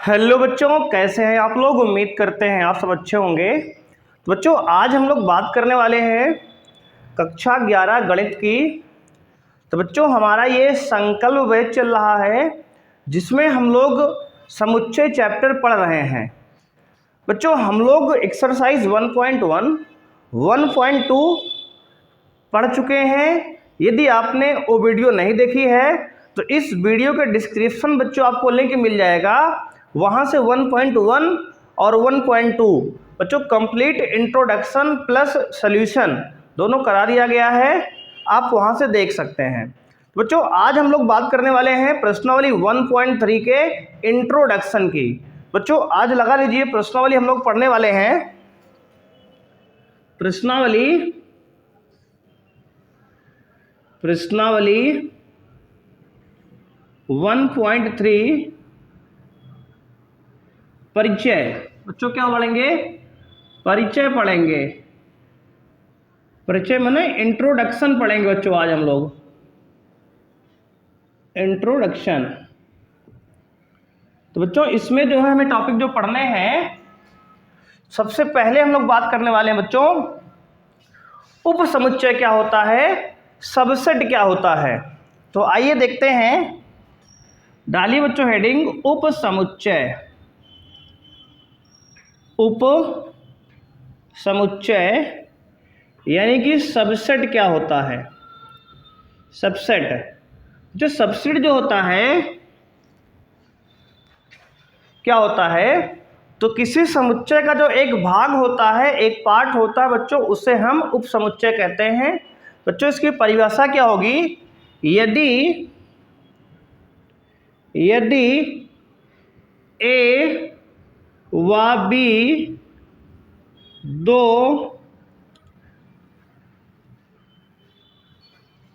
Hello बच्चों, कैसे हैं आप लोग। उम्मीद करते हैं आप सब अच्छे होंगे। तो बच्चों, आज हम लोग बात करने वाले हैं कक्षा 11 गणित की। तो बच्चों, हमारा ये संकल्प बैच चल रहा है जिसमें हम लोग समुच्चय चैप्टर पढ़ रहे हैं। बच्चों, हम लोग एक्सरसाइज 1.1, 1.2 पढ़ चुके हैं। यदि आपने वो वीडियो नहीं देखी है तो इस वीडियो के डिस्क्रिप्शन बच्चों आपको लिंक मिल जाएगा, वहाँ से 1.1 और 1.2 बच्चों कंप्लीट इंट्रोडक्शन प्लस सॉल्यूशन दोनों करा दिया गया है, आप वहाँ से देख सकते हैं। बच्चों, आज हम लोग बात करने वाले हैं प्रश्नावली 1.3 के इंट्रोडक्शन की। बच्चों, आज लगा लीजिए प्रश्नावली हम लोग पढ़ने वाले हैं। प्रश्नावली 1.3 परिचय। बच्चों क्या पढ़ेंगे? परिचय पढ़ेंगे। परिचय माने इंट्रोडक्शन पढ़ेंगे बच्चों आज हम लोग, इंट्रोडक्शन। तो बच्चों, इसमें जो है हमें टॉपिक जो पढ़ने हैं, सबसे पहले हम लोग बात करने वाले हैं बच्चों उप समुच्चय क्या होता है, सबसेट क्या होता है। तो आइए देखते हैं। डालिए बच्चों हेडिंग उप समुच्चय। उप समुच्चय यानी कि सबसेट क्या होता है। सबसेट, जो सबसेट जो होता है क्या होता है, तो किसी समुच्चय का जो एक भाग होता है, एक पार्ट होता है बच्चों, उसे हम उप समुच्चय कहते हैं। बच्चों, इसकी परिभाषा क्या होगी? यदि ए व बी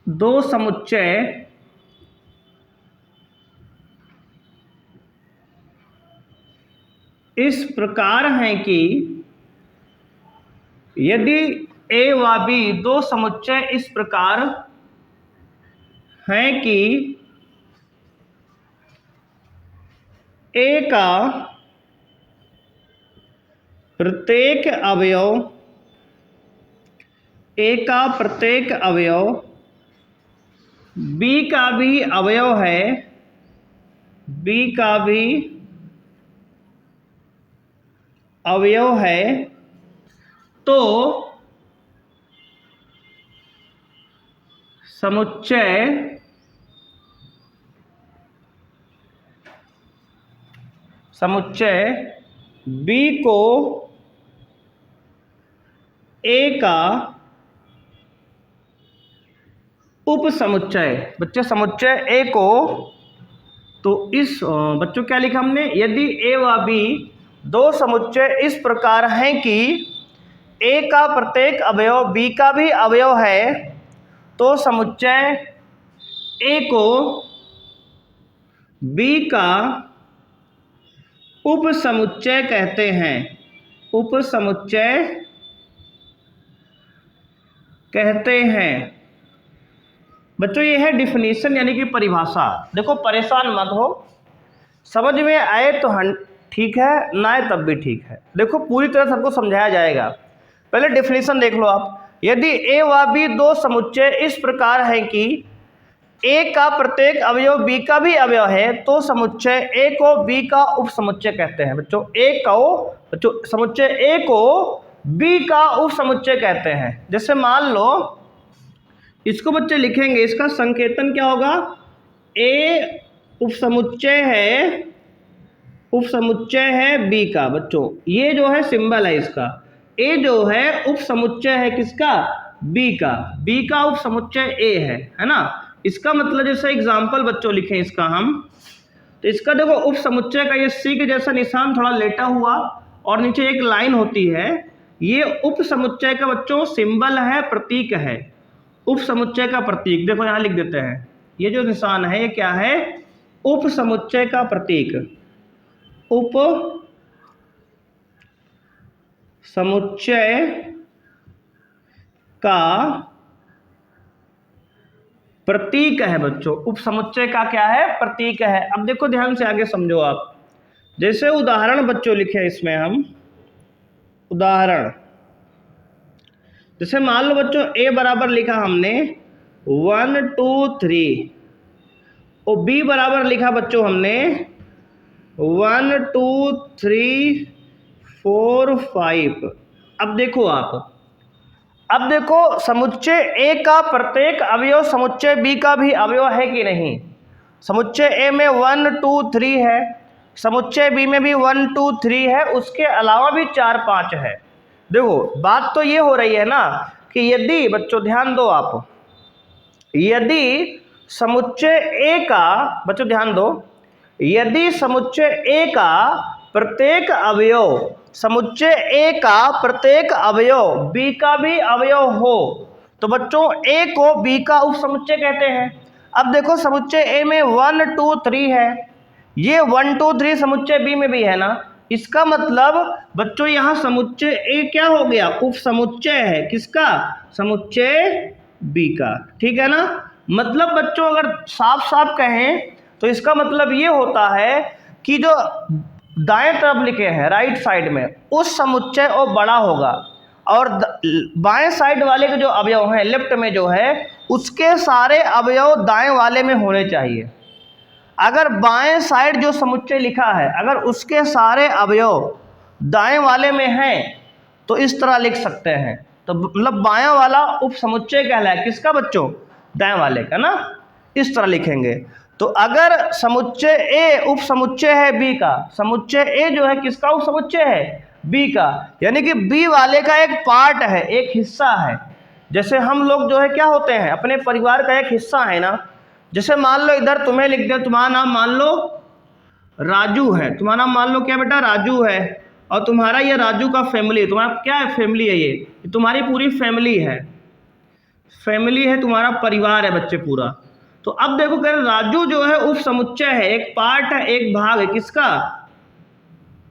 दो समुच्चय इस प्रकार हैं कि यदि ए व बी दो समुच्चय इस प्रकार हैं कि ए का प्रत्येक अवयव बी का भी अवयव है, बी का भी अवयव है, तो समुच्चय बी को ए का उप समुच्चय। बच्चे, समुच्चय ए को, तो इस बच्चों क्या लिखा हमने? यदि ए व बी दो समुच्चय इस प्रकार हैं कि ए का प्रत्येक अवयव बी का भी अवयव है, तो समुच्चय ए को बी का उप समुच्चय कहते हैं। उप समुच्चय कहते हैं। बच्चों, ये है डिफिनीशन यानी कि परिभाषा। देखो, परेशान मत हो, समझ में आए तो ठीक है, ना आए तब भी ठीक है। देखो, पूरी तरह सबको समझाया जाएगा। पहले डिफिनीशन देख लो आप। यदि ए व बी दो समुच्चय इस प्रकार हैं कि ए का प्रत्येक अवयव बी का भी अवयव है, तो समुच्चय ए को बी का उप समुच्चय कहते हैं। बच्चों, समुच्चय ए को बी का उप समुच्चय कहते हैं। जैसे मान लो इसको बच्चे लिखेंगे, इसका संकेतन क्या होगा? ए उप समुच्चय है बी का। बच्चों, ये जो है सिंबल है इसका। ए जो है उप समुच्चय है किसका? बी का। बी का उप समुच्चय ए है ना। इसका मतलब जैसे एग्जाम्पल बच्चों लिखें इसका हम, तो इसका देखो उप समुच्चय का ये सी के जैसा निशान थोड़ा लेटा हुआ और नीचे एक लाइन होती है, ये उप समुच्चय का बच्चों सिंबल है, प्रतीक है। उप समुच्चय का प्रतीक देखो यहां लिख देते हैं, ये जो निशान है ये क्या है? उप समुच्चय का प्रतीक। उप समुच्चय का प्रतीक है बच्चों। उप समुच्चय का क्या है? प्रतीक है। अब देखो ध्यान से आगे समझो आप। जैसे उदाहरण बच्चों लिखे इसमें हम उदाहरण, जैसे मान लो बच्चों ए बराबर लिखा हमने 1 2 3 और बी बराबर लिखा बच्चों हमने 1 2 3 4 5। अब देखो अब देखो समुच्चय ए का प्रत्येक अवयव समुच्चय बी का भी अवयव है कि नहीं। समुच्चय ए में 1 2 3 है, समुच्चय बी में भी 1 2 3 है, उसके अलावा भी 4 5 है। देखो बात तो ये हो रही है ना कि यदि बच्चों ध्यान दो आप, यदि समुच्चय ए का, बच्चों ध्यान दो, यदि समुच्चय ए का प्रत्येक अवयव, समुच्चय ए का प्रत्येक अवयव बी का भी अवयव हो तो बच्चों ए को बी का उपसमुच्चय कहते हैं। अब देखो समुच्चय ए में 1 2 3 है, ये 1 2 3 समुच्चय बी में भी है ना, इसका मतलब बच्चों यहाँ समुच्चय ए क्या हो गया, उपसमुच्चय है किसका, समुच्चय बी का। ठीक है ना। मतलब बच्चों अगर साफ साफ कहें तो इसका मतलब ये होता है कि जो दाएं तरफ लिखे हैं राइट साइड में उस समुच्चय वो बड़ा होगा और बाएं साइड वाले के जो अवयव हैं लेफ्ट में जो है उसके सारे अवयव दाएं वाले में होने चाहिए। अगर बाएं साइड जो समुच्चय लिखा है अगर उसके सारे अवयव दाएं वाले में हैं तो इस तरह लिख सकते हैं, तो मतलब बायां वाला उपसमुच्चय कहलाए किसका बच्चों, दाएं वाले का ना, इस तरह लिखेंगे। तो अगर समुच्चय ए उपसमुच्चय है बी का, समुच्चय ए जो है किसका उपसमुच्चय है, बी का, यानी कि बी वाले का एक पार्ट है, एक हिस्सा है। जैसे हम लोग जो है क्या होते हैं, अपने परिवार का एक हिस्सा है ना। जैसे मान लो इधर तुम्हें लिख दे, तुम्हारा नाम मान लो राजू है, तुम्हारा नाम मान लो क्या बेटा, राजू है, और तुम्हारा ये राजू का फैमिली, तुम्हारा क्या है, फैमिली है, ये तुम्हारी पूरी फैमिली है, फैमिली है, तुम्हारा परिवार है बच्चे पूरा। तो अब देखो कह रहे राजू जो है उप समुच्चय है, एक पार्ट है, एक भाग है किसका,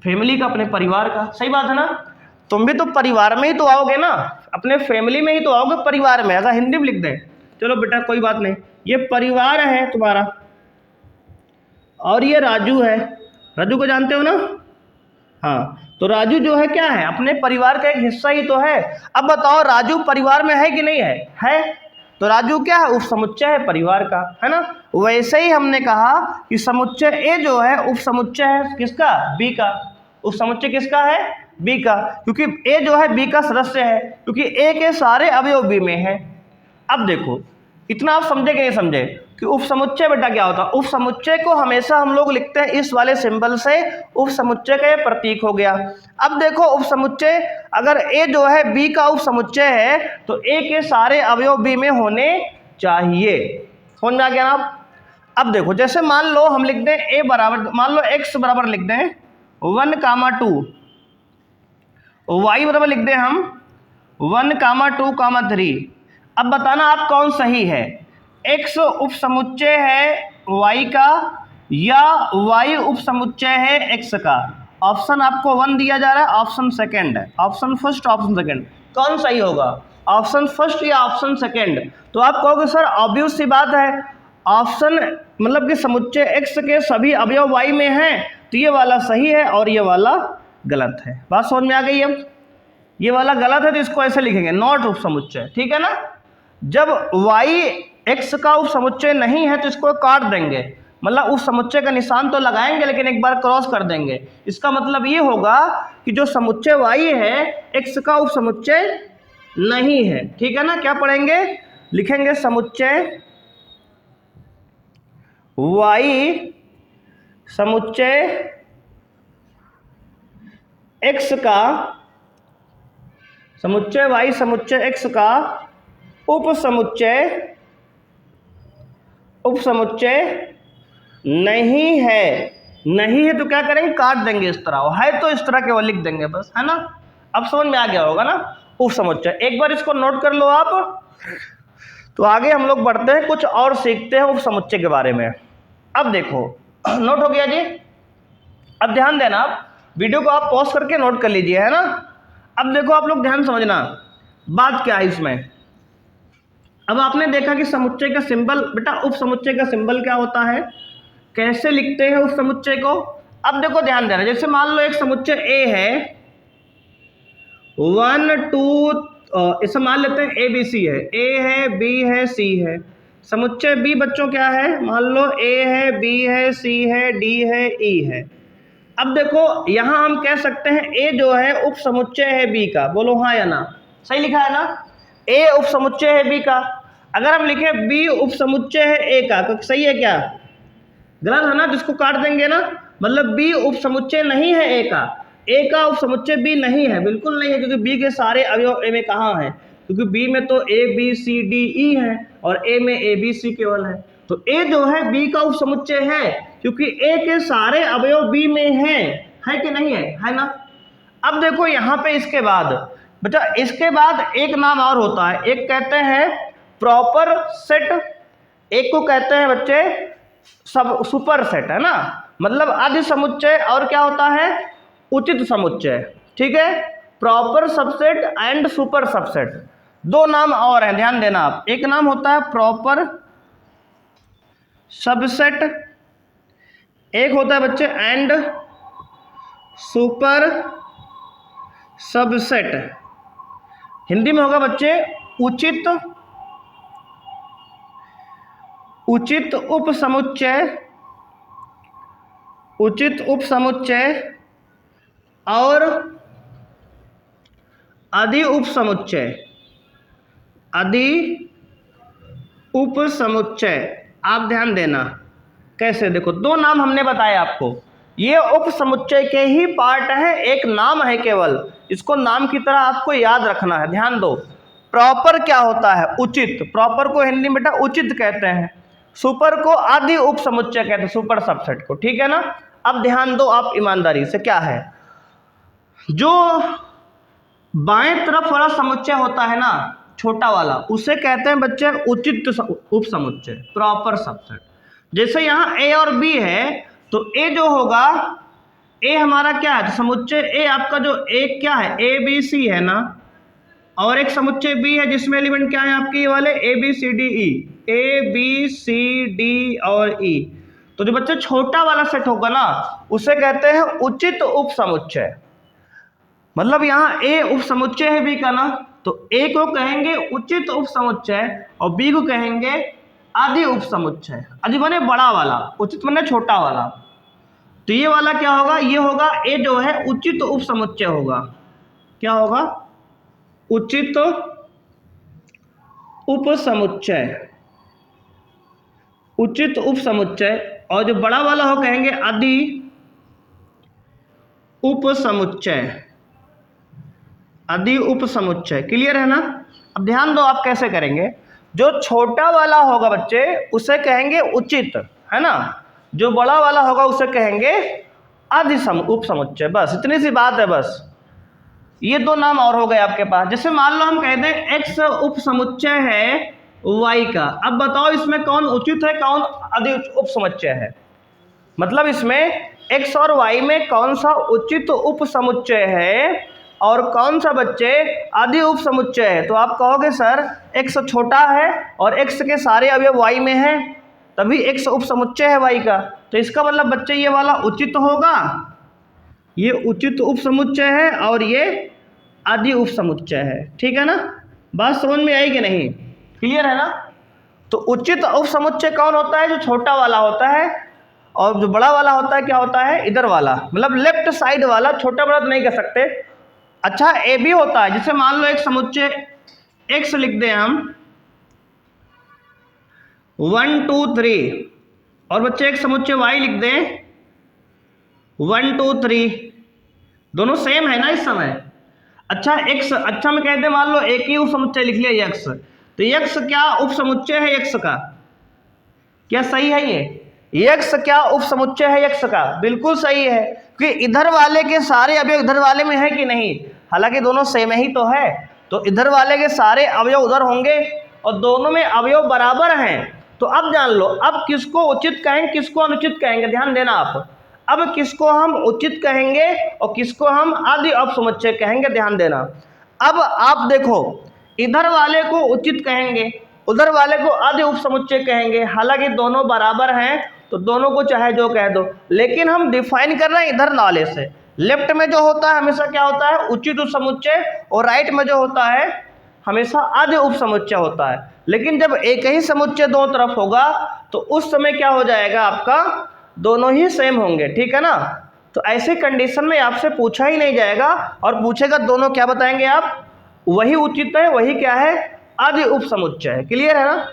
फैमिली का, अपने परिवार का। सही बात है ना। तुम भी तो परिवार में ही तो आओगे ना, अपने फैमिली में ही तो आओगे परिवार में, ऐसा हिंदी में लिख दें। चलो बेटा कोई बात नहीं, ये परिवार है तुम्हारा और ये राजू है, राजू को जानते हो ना। हाँ, तो राजू जो है क्या है, अपने परिवार का एक हिस्सा ही तो है। अब बताओ राजू परिवार में है कि नहीं है, है, तो राजू क्या है, उपसमुच्चय है परिवार का, है ना। वैसे ही हमने कहा कि समुच्चय ए जो है उपसमुच्चय है किसका, बी का, उपसमुच्चय किसका है, बी का, क्योंकि ए जो है बी का सदस्य है, क्योंकि ए के सारे अवयव बी में है। अब देखो इतना आप समझे कि नहीं समझे कि उपसमुच्चय बेटा क्या होता है। उपसमुच्चय को हमेशा हम लोग लिखते हैं इस वाले सिंबल से, उपसमुच्चय का ये प्रतीक हो गया। अब देखो उपसमुच्चय, अगर ए जो है बी का उपसमुच्चय है तो ए के सारे अवयव बी में होने चाहिए। समझ में आ गया ना। अब देखो जैसे मान लो हम लिख दें ए बराबर, मान लो एक्स बराबर लिख दें 1, 2, वाई बराबर लिख दें हम 1, 2, 3। अब बताना आप कौन सही है, x उपसमुच्चय है y का या y उपसमुच्चय है x का। ऑप्शन आपको 1 दिया जा रहा है, ऑप्शन सेकंड है, ऑप्शन फर्स्ट ऑप्शन सेकंड, कौन सही होगा, ऑप्शन फर्स्ट या ऑप्शन सेकंड। तो आप कहोगे सर ऑब्वियस सी बात है, ऑप्शन मतलब कि समुच्चय x के सभी अवयव y में हैं तो ये वाला सही है और ये वाला गलत है। बात समझ में आ गई। अब ये वाला गलत है तो इसको ऐसे लिखेंगे नॉट उपसमुच्चय, ठीक है ना। जब y x का उपसमुच्चय नहीं है तो इसको काट देंगे, मतलब उस समुच्चय का निशान तो लगाएंगे लेकिन एक बार क्रॉस कर देंगे। इसका मतलब ये होगा कि जो समुच्चय y है x का उपसमुच्चय नहीं है, ठीक है ना। क्या पढ़ेंगे, लिखेंगे समुच्चय y समुच्चय x का, समुच्चय y समुच्चय x का उपसमुच्चय नहीं है। नहीं है तो क्या करेंगे, काट देंगे इस तरह, है तो इस तरह केवल लिख देंगे बस, है ना। अब समझ में आ गया होगा ना उपसमुच्चय। एक बार इसको नोट कर लो आप, तो आगे हम लोग बढ़ते हैं, कुछ और सीखते हैं उपसमुच्चय के बारे में। अब देखो नोट हो गया जी। अब ध्यान देना, आप वीडियो को आप पॉज करके नोट कर लीजिए, है ना। अब देखो आप लोग ध्यान समझना बात क्या है इसमें। अब आपने देखा कि समुच्चय का सिंबल, बेटा उपसमुच्चय का सिंबल क्या होता है, कैसे लिखते हैं उपसमुच्चय को। अब देखो ध्यान देना, जैसे मान लो एक समुच्चय ए है 1 2, इसे मान लेते हैं ए बी सी है, ए है बी है सी है। समुच्चय बी बच्चों क्या है, मान लो ए है बी है सी है डी है ई है। अब देखो यहां हम कह सकते हैं ए जो है उप समुच्चय है बी का, बोलो हाँ या ना, सही लिखा है ना, ए उप समुच्चय है बी का। अगर हम लिखे बी उप समुच्चय है ए का तो सही है क्या, गलत है ना, जिसको काट देंगे ना, मतलब बी उप समुच्चय नहीं है ए का उप समुच्चय बी नहीं है, बिल्कुल नहीं है, क्योंकि बी के सारे अवयव ए में कहाँ हैं, क्योंकि बी में तो ए बी सी डी ई है और ए में ए बी सी केवल है। तो ए जो है बी का उप समुच्चय है, क्योंकि ए के सारे अवयव बी में हैं, है कि नहीं है ना। अब देखो यहाँ पे इसके बाद बच्चा, इसके बाद एक नाम और होता है, एक कहते हैं प्रॉपर सेट, एक को कहते हैं बच्चे सब सुपर सेट, है ना, मतलब आदि समुच्चय और क्या होता है उचित समुच्चय, ठीक है, proper subset and super subset, दो नाम और हैं, ध्यान देना आप। एक नाम होता है प्रॉपर सबसेट, एक होता है बच्चे एंड सुपर सबसेट। हिंदी में होगा बच्चे उचित उप समुच्चय, उचित उप समुच्चय और अधि उप समुच्चय, अधि उप समुच्चय। आप ध्यान देना कैसे, देखो दो नाम हमने बताया आपको, ये उप समुच्चय के ही पार्ट है, एक नाम है केवल, इसको नाम की तरह आपको याद रखना है, ध्यान दो। प्रॉपर क्या होता है उचित, प्रॉपर को हिंदी में बेटा उचित कहते हैं, सुपर को आदि उप समुच्चय कहते हैं, सुपर सबसेट को, ठीक है ना। अब ध्यान दो आप ईमानदारी से, क्या है जो बाएं तरफ वाला समुच्चय होता है ना छोटा वाला, उसे कहते हैं बच्चे उचित उप समुच्चय, प्रॉपर सबसेट। जैसे यहाँ ए और बी है तो ए जो होगा, ए हमारा क्या है समुच्चय, ए आपका जो एक क्या है ए बी सी है ना, और एक समुच्चय बी है जिसमें एलिमेंट क्या है आपके ये वाले A B C D E, A B C D और ई। तो जो बच्चे छोटा वाला सेट होगा ना उसे कहते हैं उचित उप समुच्चय, मतलब यहाँ ए उप समुच्चय है बी का ना, तो ए को कहेंगे उचित उप समुच्चय और बी को कहेंगे आदि उप समुच्चय। आदि माने बड़ा वाला, उचित माने छोटा वाला। तो ये वाला क्या होगा, ये होगा ए जो है उचित उप समुच्चय होगा, क्या होगा उचित उप समुच्चय, उचित उप समुच्चय। और जो बड़ा वाला हो कहेंगे आदि उप समुच्चय, आदि उप समुच्चय। क्लियर है ना। अब ध्यान दो आप कैसे करेंगे, जो छोटा वाला होगा बच्चे उसे कहेंगे उचित, है ना, जो बड़ा वाला होगा उसे कहेंगे आदि उप समुच्चय, बस इतनी सी बात है। बस ये दो नाम और हो गए आपके पास। जैसे मान लो हम कह दें एक्स उप समुच्चय है वाई का, अब बताओ इसमें कौन उचित है कौन आदि उप समुच्चय है, मतलब इसमें एक्स और वाई में कौन सा उचित उप समुच्चय है और कौन सा बच्चे आदि उप समुच्चय है। तो आप कहोगे सर एक्स छोटा है और एक्स के सारे अवयव वाई में है, तभी एक्स उप समुच्चय है वाई का, तो इसका मतलब बच्चे ये वाला उचित होगा, ये उचित उप समुच्चय है और ये आदि उप समुच्चय है, ठीक है ना। बात समझ में आई कि नहीं, क्लियर है ना। तो उचित उप समुच्चय कौन होता है, जो छोटा वाला होता है, और जो बड़ा वाला होता है क्या होता है इधर वाला, मतलब लेफ्ट साइड वाला, छोटा बड़ा तो नहीं कह सकते। अच्छा ए भी होता है, जिसे मान लो एक समुच्चय एक्स लिख दें हम 1 2 3, और बच्चे एक समुच्चय वाई लिख दें 1 2 3, दोनों सेम है ना इस समय। अच्छा एक्स, अच्छा मैं कहते मान लो एक ही उप समुच्चय लिख लिया एक्स, तो एक्स क्या उप समुच्चय है एक्स का, क्या सही है ये एक्स क्या उप समुच्चय है एक्स का, बिल्कुल सही है, क्योंकि इधर वाले के सारे अवयव इधर वाले में है कि नहीं, हालांकि दोनों सेम ही तो है, तो इधर वाले के सारे अवयव उधर होंगे और दोनों में अवयव बराबर हैं। तो अब जान लो अब किसको उचित कहेंगे किसको अनुचित कहेंगे, ध्यान देना आप। अब किसको हम उचित कहेंगे और किसको हम आदि उप समुच्चय कहेंगे, ध्यान देना। अब आप देखो इधर वाले को उचित कहेंगे, उधर वाले को आदि उप समुच्चय कहेंगे, हालांकि दोनों बराबर हैं तो दोनों को चाहे जो कह दो, लेकिन हम डिफाइन कर रहे हैं इधर नाले से। लेफ्ट में जो होता है हमेशा क्या होता है, उचित उपसमुच्चय, और राइट में जो होता है हमेशा आद्य उपसमुच्चय होता है। लेकिन जब एक ही समुच्चय दोनों तरफ होगा तो उस समय क्या हो जाएगा, आपका दोनों ही सेम होंगे, ठीक है ना। तो ऐसे कंडीशन में आपसे पूछा ही नहीं जाएगा, और पूछेगा दोनों क्या बताएंगे आप, वही उचित है, वही क्या है, आद्य उपसमुच्चय है। क्लियर है ना।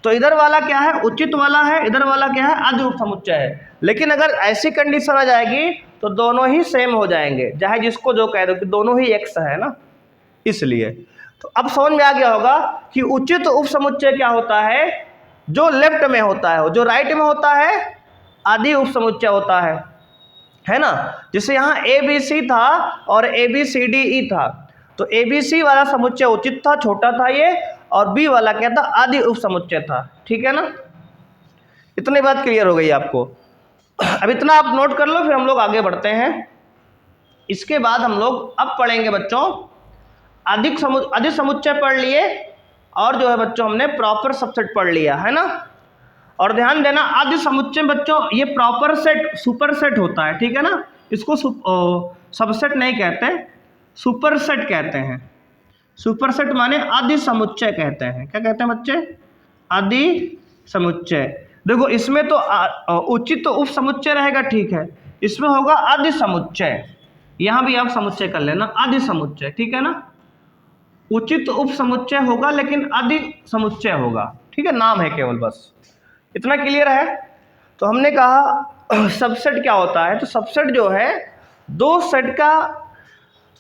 तो इधर वाला क्या है, उचित वाला है, इधर वाला क्या है, आद्य उपसमुच्चय है। लेकिन अगर ऐसी कंडीशन आ जाएगी तो दोनों ही सेम हो जाएंगे, चाहे जिसको जो कह दो कि दोनों ही एक्स है ना, इसलिए। तो अब समझ में आ गया होगा कि उचित उपसमुच्चय क्या होता है, जो लेफ्ट में होता है, जो राइट में होता है आदि उपसमुच्चय होता है ना। जैसे यहाँ ए बी सी था और ए बी सी डी ई था, तो ए बी सी वाला समुच्चय उचित था, छोटा था ये, और बी वाला क्या था, आदि उपसमुच्चय था, ठीक है ना। इतनी बात क्लियर हो गई आपको। अब इतना आप नोट कर लो, फिर हम लोग आगे बढ़ते हैं। इसके बाद हम लोग अब पढ़ेंगे बच्चों अधिक समुच्चय पढ़ लिए, और जो है बच्चों हमने प्रॉपर सबसेट पढ़ लिया है ना। और ध्यान देना आदि समुच्चय बच्चों ये प्रॉपर सेट सुपर सेट होता है, ठीक है ना। इसको सबसेट नहीं कहते, सुपर सेट कहते हैं। सुपर सेट माने आदि समुच्चय कहते हैं। क्या कहते हैं बच्चे, आदि समुच्चय। देखो इसमें तो उचित तो उप समुच्चय रहेगा, ठीक है, इसमें होगा आदि समुच्चय, यहां भी आप समुच्चय कर लेना, आदि समुच्चय, ठीक है ना। उचित उप समुच्चय होगा लेकिन आदि समुच्चय होगा, ठीक है, नाम है केवल, बस इतना क्लियर है। तो हमने कहा सबसेट क्या होता है, तो सबसेट जो है दो सेट का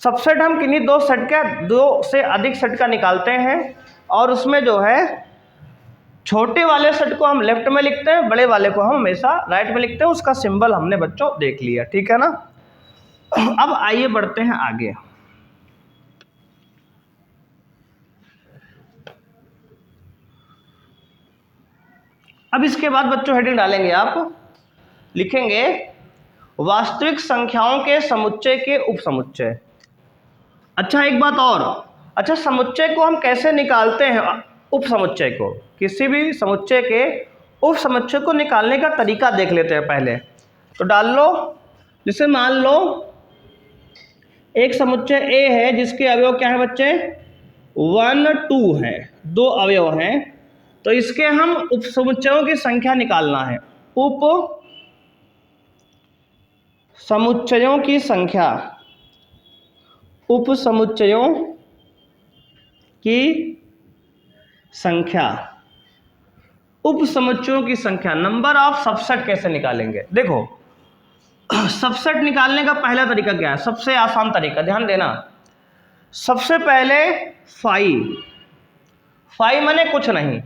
सबसेट, हम किन्हीं दो सेट का, दो से अधिक सेट का निकालते हैं, और उसमें जो है छोटे वाले सेट को हम लेफ्ट में लिखते हैं, बड़े वाले को हम हमेशा राइट में लिखते हैं। उसका सिंबल हमने बच्चों देख लिया, ठीक है ना। अब आइए बढ़ते हैं आगे। अब इसके बाद बच्चों हेडिंग डालेंगे, आप लिखेंगे वास्तविक संख्याओं के समुच्चय के उपसमुच्चय। अच्छा एक बात और, अच्छा समुच्चय को हम कैसे निकालते हैं, उपसमुच्चय को, किसी भी समुच्चय के उपसमुच्चय को निकालने का तरीका देख लेते हैं पहले। तो डाल लो, जैसे मान लो एक समुच्चय ए है जिसके अवयव क्या है बच्चे, 1 2 है, दो अवयव हैं, तो इसके हम उपसमुच्चयों की संख्या निकालना है। उप समुच्चयों की संख्या, उपसमुच्चयों की संख्या, उपसमुच्चयों की संख्या, नंबर ऑफ सबसेट कैसे निकालेंगे। देखो सबसेट निकालने का पहला तरीका क्या है, सबसे आसान तरीका, ध्यान देना। सबसे पहले फाई माने कुछ नहीं।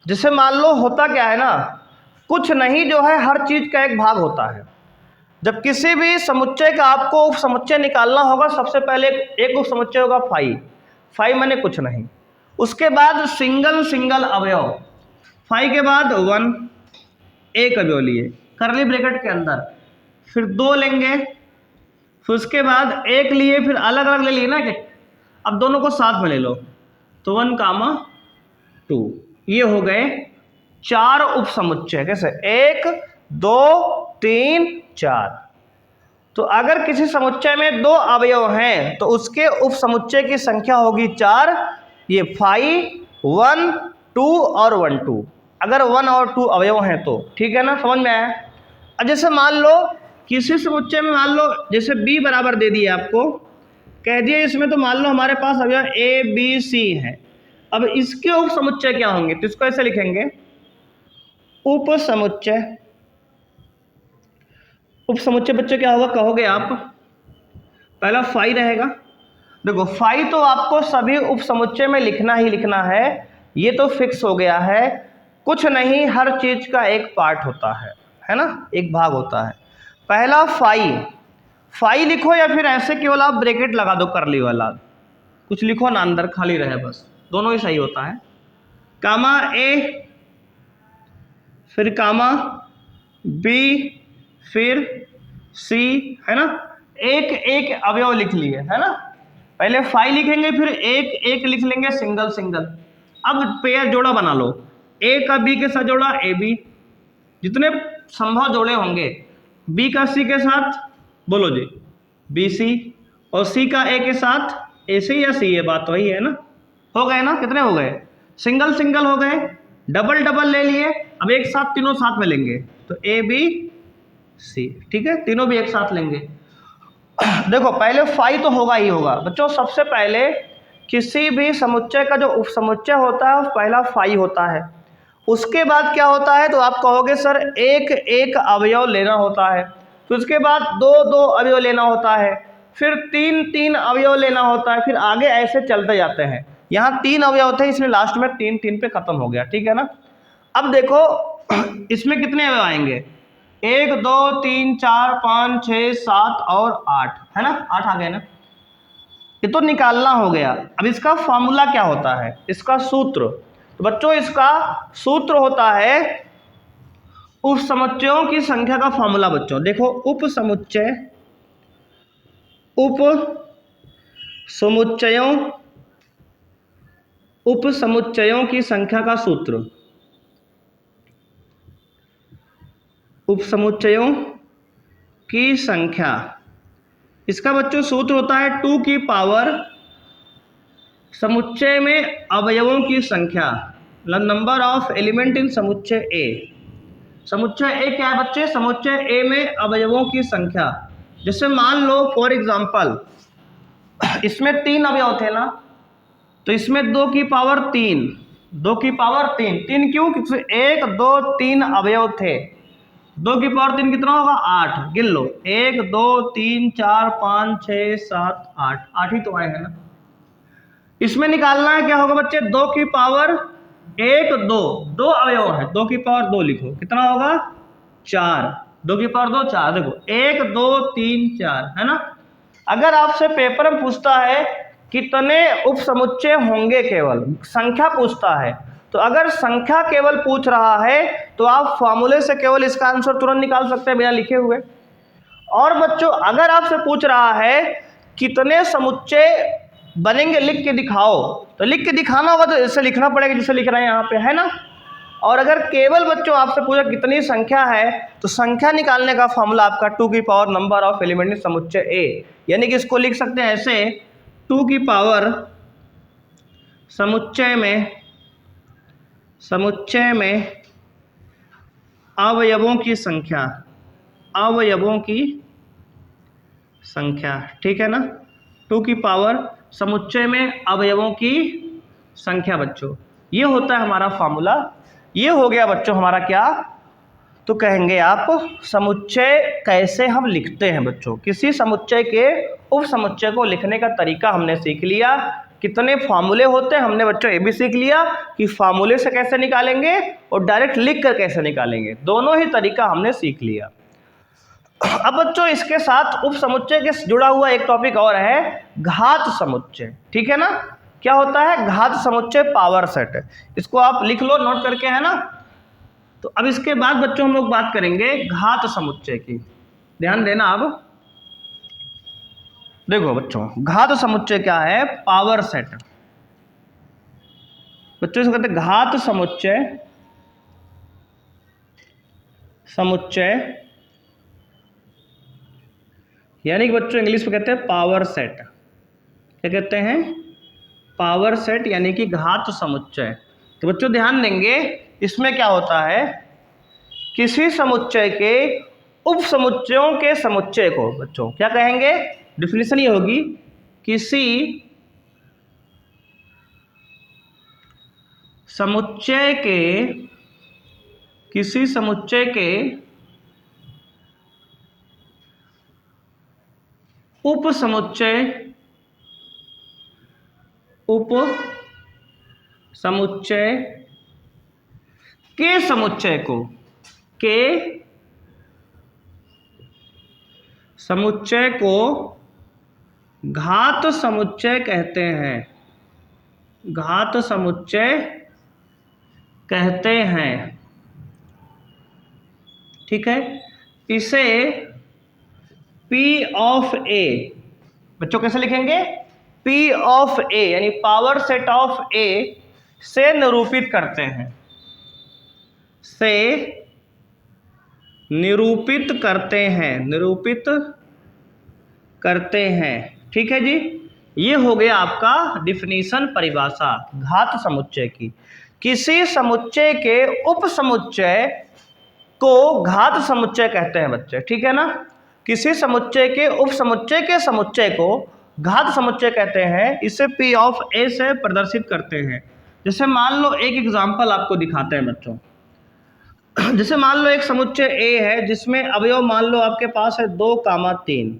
जैसे मान लो होता क्या है ना, कुछ नहीं जो है हर चीज का एक भाग होता है। जब किसी भी समुच्चय का आपको उपसमुच्चय निकालना होगा, सबसे पहले एक उपसमुच्चय होगा फाई माने कुछ नहीं। उसके बाद सिंगल अवयव, फाई के बाद 1 एक अवयव लिए करली ब्रैकेट के अंदर, फिर 2 लेंगे, फिर उसके बाद 1 लिए, फिर अलग अलग ले लिए ना, कि अब दोनों को साथ में ले लो, तो 1 2, ये हो गए 4 उपसमुच्चय। कैसे, 1 2 3 4। तो अगर किसी समुच्चय में 2 अवयव हैं तो उसके उपसमुच्चय की संख्या होगी 4। ये 5 1 2 और 1 2, अगर 1 और 2 अवयव हैं तो, ठीक है ना, समझ में आया। अब जैसे मान लो किसी समुच्चय में, मान लो जैसे b बराबर दे दिए आपको, कह दिए इसमें, तो मान लो हमारे पास अवयव a b c है। अब इसके उपसमुच्चय क्या होंगे, तो इसको ऐसे लिखेंगे उपसमुच्चय। उपसमुच्चय बच्चे क्या होगा कहोगे आप, पहला फाई रहेगा। देखो फाई तो आपको सभी उपसमुच्चय में लिखना ही लिखना है, ये तो फिक्स हो गया है। कुछ नहीं हर चीज का एक पार्ट होता है ना, एक भाग होता है। पहला फाई लिखो, या फिर ऐसे केवल आप ब्रैकेट लगा दो करली वाला, कुछ लिखो ना अंदर, खाली रहे बस, दोनों ही सही होता है। कामा ए, फिर कामा बी, फिर सी, है ना, एक एक अवयव लिख लिए, है ना। पहले फाई लिखेंगे, फिर एक एक लिख लेंगे सिंगल। अब पेयर जोड़ा बना लो, ए का बी के साथ जोड़ा ए बी, जितने संभव जोड़े होंगे, बी का सी के साथ, बोलो जी, बी सी, और सी का ए के साथ, ए सी या सी ए, बात वही है ना। हो गए ना, कितने हो गए, सिंगल सिंगल हो गए, डबल डबल ले लिए, अब एक साथ तीनों साथ में लेंगे, तो ए बी सी, ठीक है, तीनों भी एक साथ लेंगे। देखो पहले फाई तो होगा ही होगा बच्चों, सबसे पहले किसी भी समुच्चय का जो उपसमुच्चय होता है पहला फाई होता है। उसके बाद क्या होता है, तो आप कहोगे सर एक एक अवयव लेना होता है, तो उसके बाद दो दो अवयव लेना होता है, फिर तीन तीन अवयव लेना होता है, फिर आगे ऐसे चलते जाते हैं। यहाँ तीन अवयव थे इसलिए लास्ट में तीन तीन पे खत्म हो गया, ठीक है ना। अब देखो इसमें कितने अवयव आएंगे, 1 2 3 4 5 6 7 और 8, है ना, 8 आ गए ना, ये तो निकालना हो गया। अब इसका फॉर्मूला क्या होता है, इसका सूत्र, तो बच्चों इसका सूत्र होता है उप समुच्चयों की संख्या का फॉर्मूला। बच्चों देखो, उप समुच्चयों की संख्या का सूत्र, उप समुच्चयों की संख्या, इसका बच्चों सूत्र होता है 2 की पावर समुच्चय में अवयवों की संख्या, नंबर ऑफ एलिमेंट इन समुच्चय ए। समुच्चय ए क्या है बच्चे, समुच्चय ए में अवयवों की संख्या। जैसे मान लो फॉर एग्जांपल इसमें 3 अवयव थे ना, तो इसमें 2 की पावर 3, 2 की पावर 3, 3 क्यों, क्योंकि 1 2 3 अवयव थे, 2 की पावर 3 कितना होगा, 8, गिन लो, 1 2 3 4 5 6 7 8, 8 ही तो आए हैं ना। इसमें निकालना है क्या होगा बच्चे, 2 की पावर 1 2, 2 अवयव है, 2 की पावर 2 लिखो, कितना होगा 4, 2 की पावर 2 4, देखो 1 2 3 4, है ना। अगर आपसे पेपर में पूछता है कितने उप समुच्चय होंगे, केवल संख्या पूछता है, तो अगर संख्या केवल पूछ रहा है तो आप फॉर्मूले से केवल इसका आंसर तुरंत निकाल सकते हैं बिना लिखे हुए। और बच्चों अगर आपसे पूछ रहा है कितने समुच्चय बनेंगे लिख के दिखाओ, तो लिख के दिखाना होगा तो ऐसे लिखना पड़ेगा जैसे लिख रहे हैं यहाँ पे, है ना। और अगर केवल बच्चों आपसे पूछा कितनी संख्या है, तो संख्या निकालने का फॉर्मूला आपका 2 की power number of element in समुच्चय ए, यानी कि इसको लिख सकते हैं ऐसे, 2 की पावर समुच्चय में अवयवों की संख्या, अवयवों की संख्या, ठीक है ना, 2 की पावर समुच्चय में अवयवों की संख्या। बच्चों ये होता है हमारा फॉर्मूला। ये हो गया बच्चों हमारा क्या, तो कहेंगे आप समुच्चय कैसे हम लिखते हैं। बच्चों किसी समुच्चय के उप समुच्चय को लिखने का तरीका हमने सीख लिया, कितने फार्मूले होते हैं हमने बच्चों ये भी सीख लिया कि फार्मूले से कैसे निकालेंगे और डायरेक्ट लिख कर कैसे निकालेंगे, दोनों ही तरीका हमने सीख लिया। अब बच्चों इसके साथ उप समुच्चय के जुड़ा हुआ एक टॉपिक और है, घात समुच्चय, ठीक है ना। क्या होता है, घात समुच्चय पावर सेट, इसको आप लिख लो नोट करके, है ना। तो अब इसके बाद बच्चों हम लोग बात करेंगे घात समुच्चय की, ध्यान देना। अब देखो बच्चों घात समुच्चय क्या है, पावर सेट। बच्चों इसको कहते हैं घात समुच्चय यानी कि बच्चों इंग्लिश में कहते हैं पावर सेट। क्या कहते हैं, पावर सेट यानी कि घात समुच्चय। तो बच्चों ध्यान देंगे इसमें क्या होता है, किसी समुच्चय के उप समुच्चयों के समुच्चय को बच्चों क्या कहेंगे, डिफिनेशन ये होगी, किसी समुच्चय के उप समुच्चय के समुच्चय को घात समुच्चय कहते हैं, घात समुच्चय कहते हैं, ठीक है। इसे P ऑफ A, बच्चों कैसे लिखेंगे, P ऑफ A यानी पावर सेट ऑफ A से निरूपित करते हैं, से निरूपित करते हैं, निरूपित करते हैं। ठीक है जी, ये हो गया आपका डिफिनीशन, परिभाषा घात समुच्चय की। किसी समुच्चय के उप समुच्चय को घात समुच्चय कहते हैं बच्चे, ठीक है ना। किसी समुच्चय के उप समुच्चय के समुच्चय को घात समुच्चय कहते हैं। इसे P ऑफ A से प्रदर्शित करते हैं। जैसे मान लो एक एग्जांपल आपको दिखाते हैं बच्चों। जैसे मान लो एक समुच्चय A है जिसमें अवयव मान लो आपके पास है 2,3।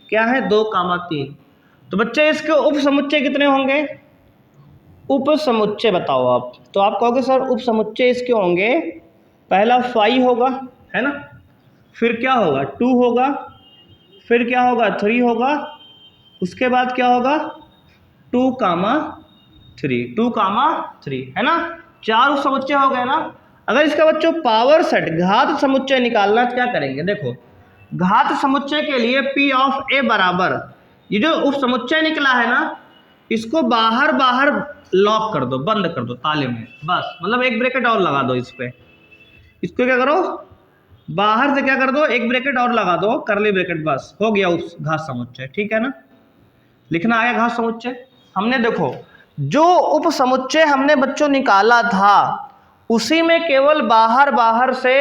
क्या है? 2,3। तो बच्चे इसके उप समुच्चय कितने होंगे? उप समुच्चय बताओ आप। तो आप कहोगे सर उप समुच्चय इसके होंगे, पहला 5 होगा, है ना, फिर क्या होगा 2 होगा, फिर क्या होगा 3 होगा, उसके बाद क्या होगा 2,3, 2,3, है ना। 4 उप समुच्चय हो गए ना। अगर इसका बच्चों पावर सेट घात समुच्चय निकालना क्या करेंगे? देखो, घात समुच्चय के लिए P ऑफ A बराबर, ये जो उप समुच्चय निकला है ना, इसको बाहर बाहर लॉक कर दो, बंद कर दो ताले में, बस, मतलब एक ब्रैकेट और लगा दो इस पे। इसको क्या करो, बाहर से क्या कर दो, एक ब्रैकेट और लगा दो, करली ब्रैकेट, बस हो गया उप घात समुच्चय। ठीक है ना, लिखना आया घात समुच्चय। हमने देखो जो उप समुच्चय हमने बच्चों निकाला था उसी में केवल बाहर बाहर से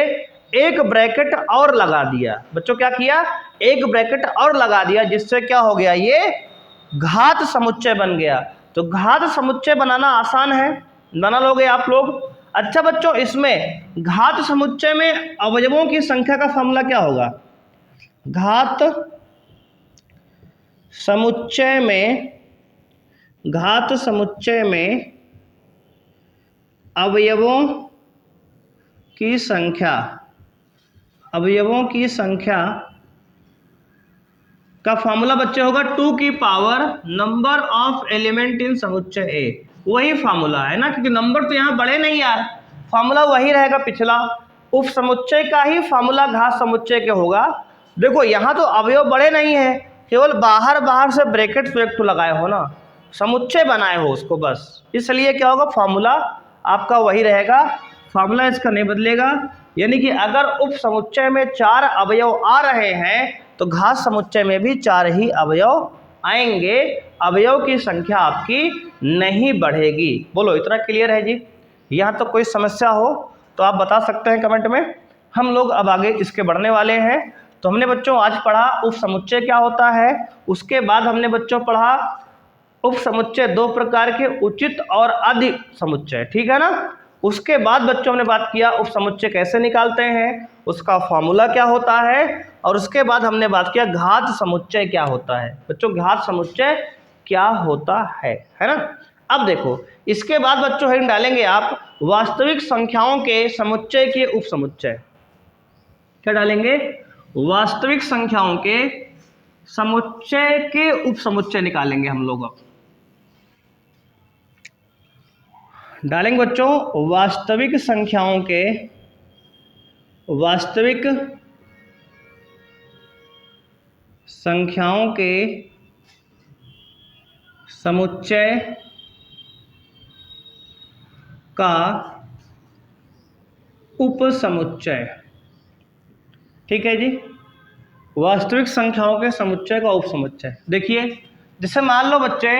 एक ब्रैकेट और लगा दिया। बच्चों क्या किया? एक ब्रैकेट और लगा दिया, जिससे क्या हो गया, ये घात समुच्चय बन गया। तो घात समुच्चय बनाना आसान है, बना लोगे आप लोग। अच्छा बच्चों, इसमें घात समुच्चय में अवयवों की संख्या का फॉर्मूला क्या होगा? घात समुच्चय में, घात समुच्चय में अवयवों की संख्या, अवयवों की संख्या का फॉर्मूला बच्चे होगा 2 की power number of element in समुच्चय ए। वही फॉर्मूला है ना, क्योंकि नंबर तो यहाँ बड़े नहीं यार, फॉर्मूला वही रहेगा पिछला। उप समुच्चय का ही फॉर्मूला घात समुच्चय के होगा। देखो यहाँ तो अवयव बड़े नहीं है, केवल बाहर बाहर से ब्रैकेट तो लगाए हो ना, समुच्चय बनाए हो उसको, बस इसलिए क्या होगा, फॉर्मूला आपका वही रहेगा, फॉर्मूला इसका नहीं बदलेगा। यानी कि अगर उप समुच्चय में 4 अवयव आ रहे हैं तो घात समुच्चय में भी 4 ही अवयव आएंगे, अवयव की संख्या आपकी नहीं बढ़ेगी। बोलो इतना क्लियर है जी? यहाँ तो कोई समस्या हो तो आप बता सकते हैं कमेंट में, हम लोग अब आगे इसके बढ़ने वाले हैं। तो हमने बच्चों आज पढ़ा उप समुच्चय क्या होता है, उसके बाद हमने बच्चों पढ़ा उप समुच्चय 2 प्रकार के, उचित और अधिक समुच्चय, ठीक है ना। उसके बाद बच्चों ने बात किया उप समुच्चय कैसे निकालते हैं, उसका फॉर्मूला क्या होता है, और उसके बाद हमने बात किया घात समुच्चय क्या होता है। बच्चों घात समुच्चय क्या होता है ना। अब देखो इसके बाद बच्चों हम डालेंगे आप वास्तविक संख्याओं के समुच्चय के उप समुच्चय। क्या डालेंगे? वास्तविक संख्याओं के समुच्चय के उप समुच्चय निकालेंगे हम लोग। अब डालेंगे बच्चों वास्तविक संख्याओं के, वास्तविक संख्याओं के समुच्चय का उप समुच्चय। ठीक है जी, वास्तविक संख्याओं के समुच्चय का उप समुच्चय। देखिए जैसे मान लो बच्चे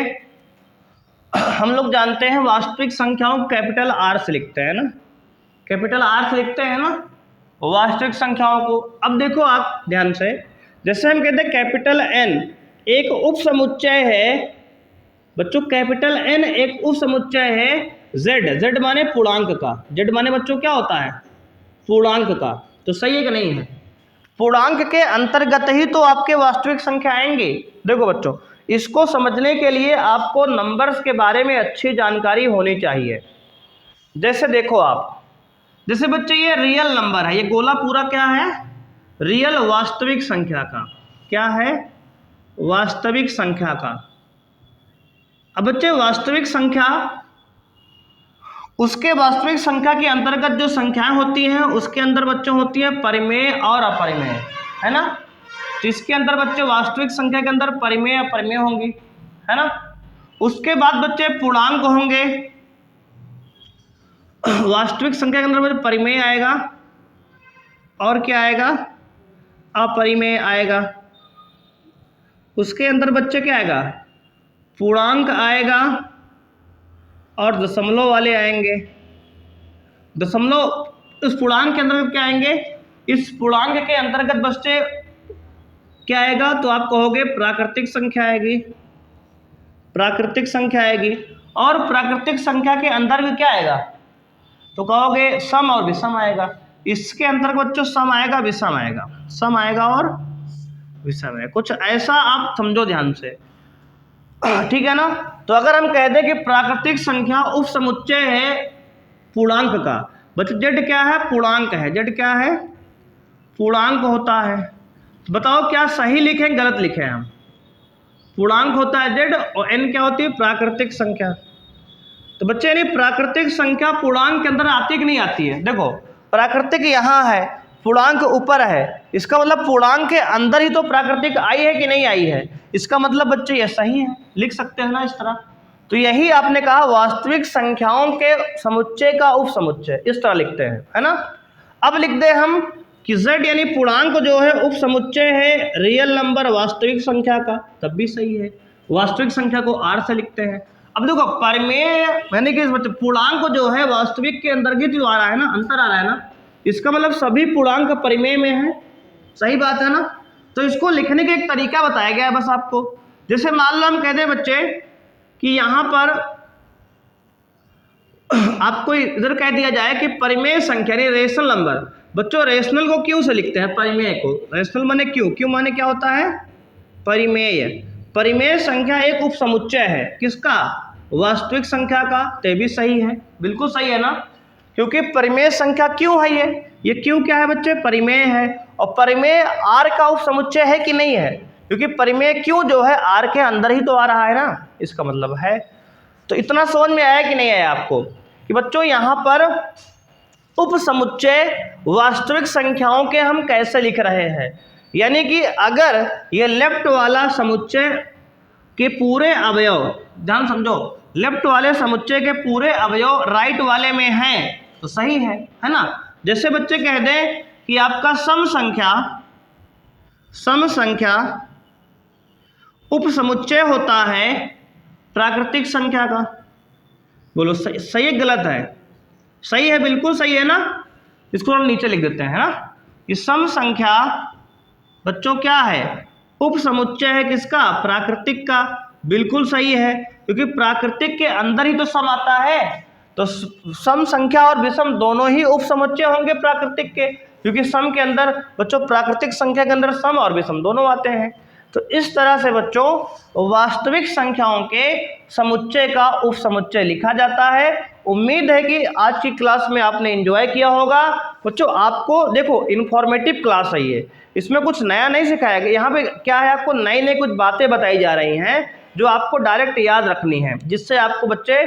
हम लोग जानते हैं वास्तविक संख्याओं को कैपिटल आर से लिखते हैं ना, कैपिटल आर से लिखते हैं ना वास्तविक संख्याओं को। अब देखो आप ध्यान से, जैसे हम कहते हैं कैपिटल एन एक उप समुच्चय है बच्चों, कैपिटल एन एक उप समुच्चय है जेड, जेड माने पूर्णांक का, जेड माने बच्चों क्या होता है, पूर्णांक का। तो सही है कि नहीं है? पूर्णांक के अंतर्गत ही तो आपके वास्तविक संख्या आएंगे। देखो बच्चों इसको समझने के लिए आपको नंबर्स के बारे में अच्छी जानकारी होनी चाहिए। जैसे देखो आप, जैसे बच्चे ये रियल नंबर है, ये गोला पूरा क्या है, रियल वास्तविक संख्या का, क्या है, वास्तविक संख्या का। अब बच्चे वास्तविक संख्या, उसके वास्तविक संख्या के अंतर्गत जो संख्याएं होती हैं उसके अंदर बच्चों होती है परिमेय और अपरिमेय, है ना। तो इसके अंदर बच्चे वास्तविक संख्या के अंदर परिमेय अपरिमेय होंगी, है ना। उसके बाद बच्चे पूर्णांक होंगे, वास्तविक संख्या के अंदर बच्चे परिमेय आएगा, और क्या आएगा, अपरिमेय आएगा। उसके अंदर बच्चे क्या आएगा, पूर्णांक आएगा और दशमलव वाले आएंगे। दशमलव इस पूर्णांक के अंतर्गत क्या आएंगे, इस पूर्णांक के अंतर्गत बच्चे क्या आएगा, तो आप कहोगे प्राकृतिक संख्या आएगी, प्राकृतिक संख्या आएगी। और प्राकृतिक संख्या के अंदर भी क्या आएगा, तो कहोगे सम और विषम आएगा। इसके अंतर्गत बच्चों सम आएगा, विषम आएगा, सम आएगा और विषम है। कुछ ऐसा आप समझो ध्यान से, ठीक है ना। तो अगर हम कह दें कि प्राकृतिक संख्या उप समुच्चय है पूर्णांक का, बच्चों जेड क्या है, पूर्णांक है। जेड क्या है, पूर्णांक होता है। बताओ क्या सही लिखे गलत लिखे हम, पूर्णांक होता है जेड और एन क्या होती है, प्राकृतिक संख्या। तो बच्चे यानी प्राकृतिक संख्या पूर्णांक के अंदर आती कि नहीं आती है। देखो प्राकृतिक यहाँ है, पूर्णांक ऊपर है, इसका मतलब पूर्णांक के अंदर ही तो प्राकृतिक आई है कि नहीं आई है। इसका मतलब बच्चे ये सही है, लिख सकते हैं ना इस तरह। तो यही आपने कहा वास्तविक संख्याओं के समुच्चय का उप समुच्चय, इस तरह लिखते हैं, है ना। अब लिख दे हम कि z यानी पूर्णांक जो है उप समुच्चय है रियल नंबर वास्तविक संख्या का, तब भी सही है। वास्तविक संख्या को r से लिखते हैं। अब देखो परिमेय यानी कि पूर्णांक जो है वास्तविक के अंतर्गत जो आ रहा है ना, अंतर आ रहा है ना, इसका मतलब सभी पूर्णांक परिमेय में है, सही बात है ना। तो इसको लिखने का एक तरीका बताया गया है बस आपको। जैसे मान लो हम कहते हैं बच्चे कि यहाँ पर आपको इधर कह दिया जाए कि परिमेय संख्या यानी रेशनल नंबर। बच्चों रेशनल को क्यों से लिखते हैं, परिमेय को। रेशनल माने क्यों, क्यों माने क्या होता है, परिमेय। परिमेय संख्या एक उप समुच्चय है किसका, वास्तविक संख्या का। ते भी सही है, बिल्कुल सही है ना, क्योंकि परिमेय संख्या क्यों है ये क्यों क्या है बच्चे, परिमेय है। और परिमेय आर का उप समुच्चय है कि नहीं है, क्योंकि परिमेय क्यों जो है आर के अंदर ही तो आ रहा है ना, इसका मतलब है। तो इतना समझ में आया कि नहीं आया आपको कि बच्चों यहाँ पर उप समुच्चय वास्तविक संख्याओं के हम कैसे लिख रहे हैं। यानी कि अगर ये लेफ्ट वाला समुच्चय के पूरे अवयव, ध्यान समझो, लेफ्ट वाले समुच्चय के पूरे अवयव राइट वाले में हैं तो सही है ना। जैसे बच्चे कह दें कि आपका सम संख्या उप समुच्चय होता है प्राकृतिक संख्या का। बोलो सही है गलत है, सही है, बिल्कुल सही है ना। इसको हम नीचे लिख देते हैं, है ना। कि सम संख्या बच्चों क्या है, उप समुच्चय है किसका, प्राकृतिक का। बिल्कुल सही है, क्योंकि प्राकृतिक के अंदर ही तो सम आता है। तो सम संख्या और विषम दोनों ही उप समुच्चय होंगे प्राकृतिक के, क्योंकि सम के अंदर बच्चों प्राकृतिक संख्या के अंदर सम और विषम दोनों आते हैं। तो इस तरह से बच्चों वास्तविक संख्याओं के समुच्चय का उप समुच्चय लिखा जाता है। उम्मीद है कि आज की क्लास में आपने एंजॉय किया होगा। बच्चों आपको देखो इन्फॉर्मेटिव क्लास है ये, इसमें कुछ नया नहीं सिखाया गया। यहाँ पे क्या है, आपको नई नई कुछ बातें बताई जा रही हैं जो आपको डायरेक्ट याद रखनी है, जिससे आपको बच्चे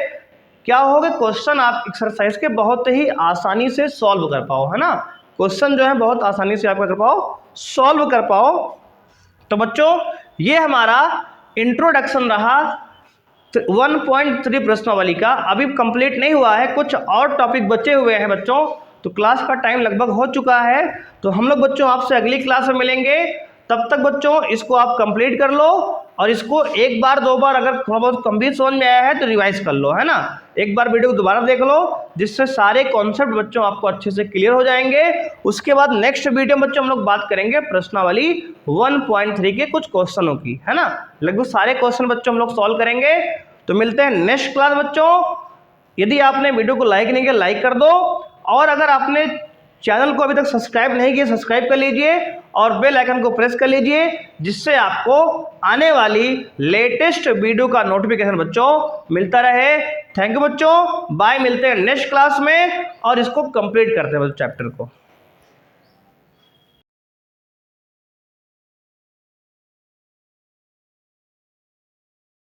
क्या होगा, क्वेश्चन आप एक्सरसाइज के बहुत ही आसानी से सॉल्व कर पाओ, है ना। क्वेश्चन जो है बहुत आसानी से आप कर पाओ, सॉल्व कर पाओ। तो बच्चों ये हमारा इंट्रोडक्शन रहा 1.3 प्रश्नावली का। अभी कंप्लीट नहीं हुआ है, कुछ और टॉपिक बचे हुए हैं बच्चों। तो क्लास का टाइम लगभग हो चुका है, तो हम लोग बच्चों आपसे अगली क्लास में मिलेंगे। तब तक बच्चों इसको आप कंप्लीट कर लो, और इसको एक बार दो बार अगर थोड़ा बहुत कंप्लीट समझ में आया है तो रिवाइज कर लो, है ना। एक बार वीडियो को दोबारा देख लो, जिससे सारे कॉन्सेप्ट बच्चों आपको अच्छे से क्लियर हो जाएंगे। उसके बाद नेक्स्ट वीडियो में बच्चों हम लोग बात करेंगे प्रश्नावली 1.3 के कुछ क्वेश्चनों की, है ना। लगभग सारे क्वेश्चन बच्चों हम लोग सॉल्व करेंगे। तो मिलते हैं नेक्स्ट क्लास बच्चों। यदि आपने वीडियो को लाइक नहीं किया लाइक कर दो, और अगर आपने चैनल को अभी तक सब्सक्राइब नहीं किया सब्सक्राइब कर लीजिए, और बेल आइकन को प्रेस कर लीजिए, जिससे आपको आने वाली लेटेस्ट वीडियो का नोटिफिकेशन बच्चों मिलता रहे। थैंक यू बच्चों, बाय, मिलते हैं नेक्स्ट क्लास में, और इसको कंप्लीट करते हैं चैप्टर को।